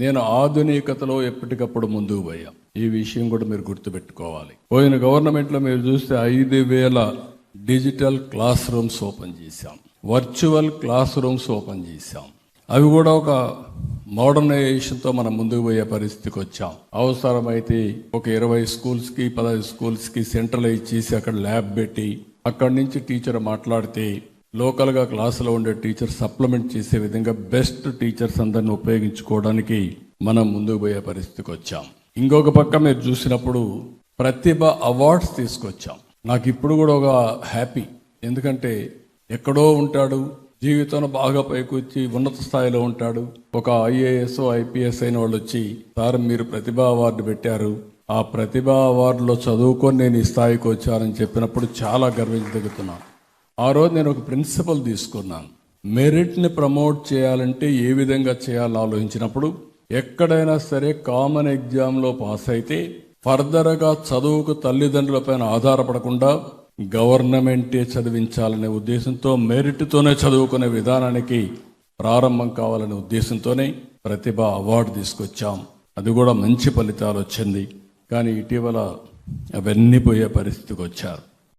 నేను ఆధునికతలో ఎప్పటికప్పుడు ముందుకు పోయాం. ఈ విషయం కూడా మీరు గుర్తుపెట్టుకోవాలి. పోయిన గవర్నమెంట్లో మీరు చూస్తే 5,000 డిజిటల్ క్లాస్ రూమ్స్ ఓపెన్ చేశాం, వర్చువల్ క్లాస్ రూమ్స్ ఓపెన్ చేశాం. అవి కూడా ఒక మోడర్నైజేషన్తో మనం ముందుకు పోయే పరిస్థితికి వచ్చాం. అవసరమైతే ఒక 20 స్కూల్స్కి 15 స్కూల్స్కి సెంట్రలైజ్ చేసి అక్కడ ల్యాబ్ పెట్టి అక్కడి నుంచి టీచర్ మాట్లాడితే లోకల్గా క్లాసులో ఉండే టీచర్ సప్లిమెంట్ చేసే విధంగా బెస్ట్ టీచర్స్ అందరిని ఉపయోగించుకోవడానికి మనం ముందుకు పోయే పరిస్థితికి వచ్చాం. ఇంకొక పక్క మీరు చూసినప్పుడు ప్రతిభ అవార్డ్స్ తీసుకొచ్చాం. నాకు ఇప్పుడు కూడా ఒక హ్యాపీ, ఎందుకంటే ఎక్కడో ఉంటాడు, జీవితంలో బాగా పైకి వచ్చి ఉన్నత స్థాయిలో ఉంటాడు. ఒక IAS IPS అయిన వాళ్ళు వచ్చి, సార్ మీరు ప్రతిభా అవార్డు పెట్టారు, ఆ ప్రతిభా అవార్డులో చదువుకొని నేను ఈ స్థాయికి వచ్చానని చెప్పినప్పుడు చాలా గర్వించగలుగుతున్నాను. ఆ రోజు నేను ఒక ప్రిన్సిపల్ తీసుకున్నాను. మెరిట్ని ప్రమోట్ చేయాలంటే ఏ విధంగా చేయాలని ఆలోచించినప్పుడు ఎక్కడైనా సరే కామన్ ఎగ్జామ్లో పాస్ అయితే ఫర్దర్గా చదువుకు తల్లిదండ్రులపైన ఆధారపడకుండా గవర్నమెంటే చదివించాలనే ఉద్దేశంతో మెరిట్తోనే చదువుకునే విధానానికి ప్రారంభం కావాలనే ఉద్దేశంతోనే ప్రతిభ అవార్డు తీసుకొచ్చాం. అది కూడా మంచి ఫలితాలు వచ్చింది. కానీ ఇటీవల అవన్నీ పోయే పరిస్థితికి వచ్చారు.